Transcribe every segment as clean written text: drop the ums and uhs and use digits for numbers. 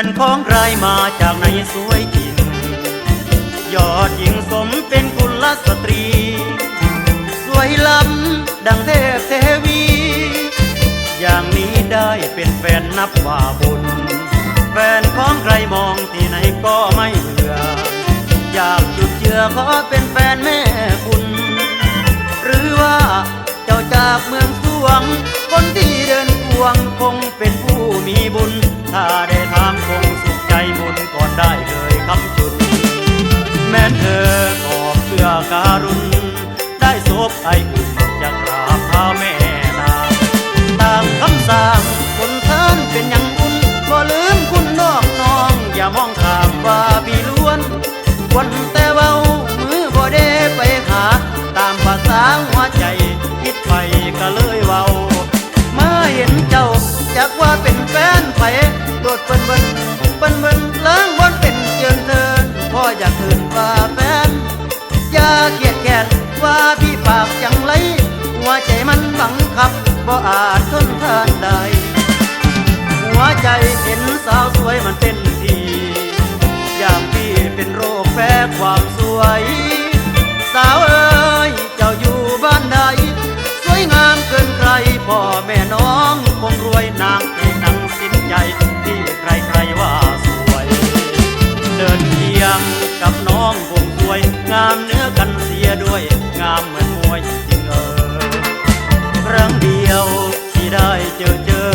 นของใครมาจากไหนสวยจริงยอดหญิงสมเป็นกุลสตรีสวยล้ำดังเทพเทวีอย่างนี้ได้เป็นแฟนนับว่าบุญแฟนของใครมองที่ไหนก็ไม่เบื่ออยากจุดเจือขอเป็นแฟนแม่คุณหรือว่าเจ้าจากเมืองสวงคนที่เดินควงคงเป็นผู้มีบุญถ้าได้ถามคงสุขใจบุญก่อนได้เลยคำจุดแม้เธอขอบเสื้อการุณได้ศพไออุ่นจะกราบเท้าแม่นาตามคำสั่งคนท่านเป็นอย่างอุ่นบ่ลืมคุณนอกน้องอย่ามองข้ามว่าพี่ล้วนวันแต่เบามือบ่ได้ไปหาตามภาษาหัวใจคิดไปก็เลยเบามาเห็นเจ้าจากว่าเป็นแฟนไผโดดเปิ้นล้างบนเป็นเจิงเธอพ่ออยากคืนว่าแฟนอย่าเกียดแค้นว่าพี่ปากจังไรหัวใจมันบังคับบ่อาจทนทานได้หัวใจเห็นสาวสวยมันเป็นทีอย่างพี่เป็นโรคแพ้ความสวยสาวเอ๋ยเจ้าอยู่บ้านใดสวยงามเกินใครพ่อแม่น้องคงรวยนางเอกหนังสิ้นใจที่ใครว่าสวยเดินเคียงกับน้องคงสวยงามเนื้อกันเสียด้วยงามเหมือนมวยจริงครั้งเดียวที่ได้เจอ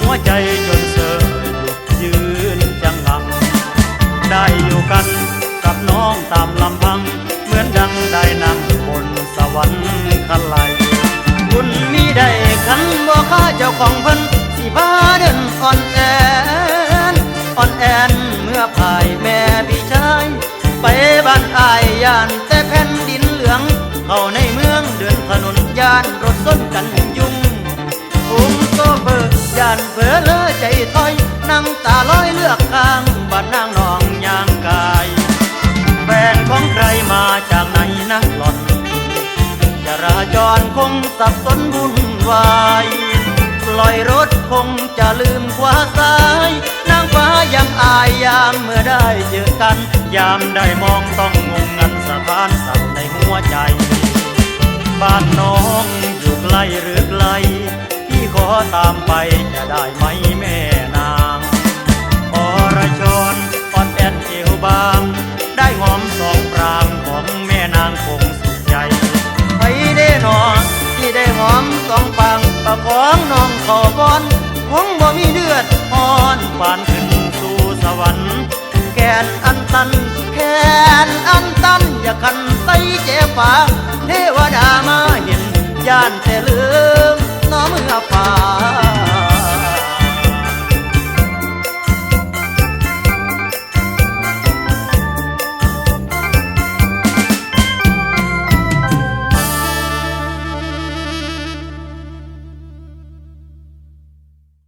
หัวใจจนเสื่อหยุดยืนจังงังได้อยู่กันกับน้องตามลำพังเหมือนดังได้นั่งบนสวรรค์คันไหลคุณมีได้ขันบ่ค่าเจ้าของเพิ่นสิพาเดินอ่อนแอนเมื่อภายแม่พี่ชายไปบ้านอายย่านแต่แผ่นดินเหลืองเข้าในเมืองเดินถนนย่านรถส้นกันยุ่งผมโซเฟอร์ย่านเผลอเลอใจถอยนั่งตาลอยเลือกข้างบ้านนางนองยางกายแฟนของใครมาจากไหนนักหล่อนจราจรคงสับสนวุ่นวายปล่อยรถคงจะลืมขวาซ้ายนางฟ้ายังอายยามเมื่อได้เจอกันยามได้มองต้องงงงันสะพานสั่นในหัวใจบ้านน้องอยู่ไกลหรือไกลพี่ขอตามไปจะได้ไหมแม่นางอรชรอ่อนแอนเอวบางได้หอมสองปรางของแม่นางคงสุขใจไปได้หนอที่ได้หอมสองปางประคองน้องขอบอนคงบ่มีเดือดอ่อนปานขึ้นสู่สวรรค์แขนอันตันอย่าคันใส่เจ็บฝาเทวดามาเห็นย่านแต่ลืมน้อเมื่อฝ่า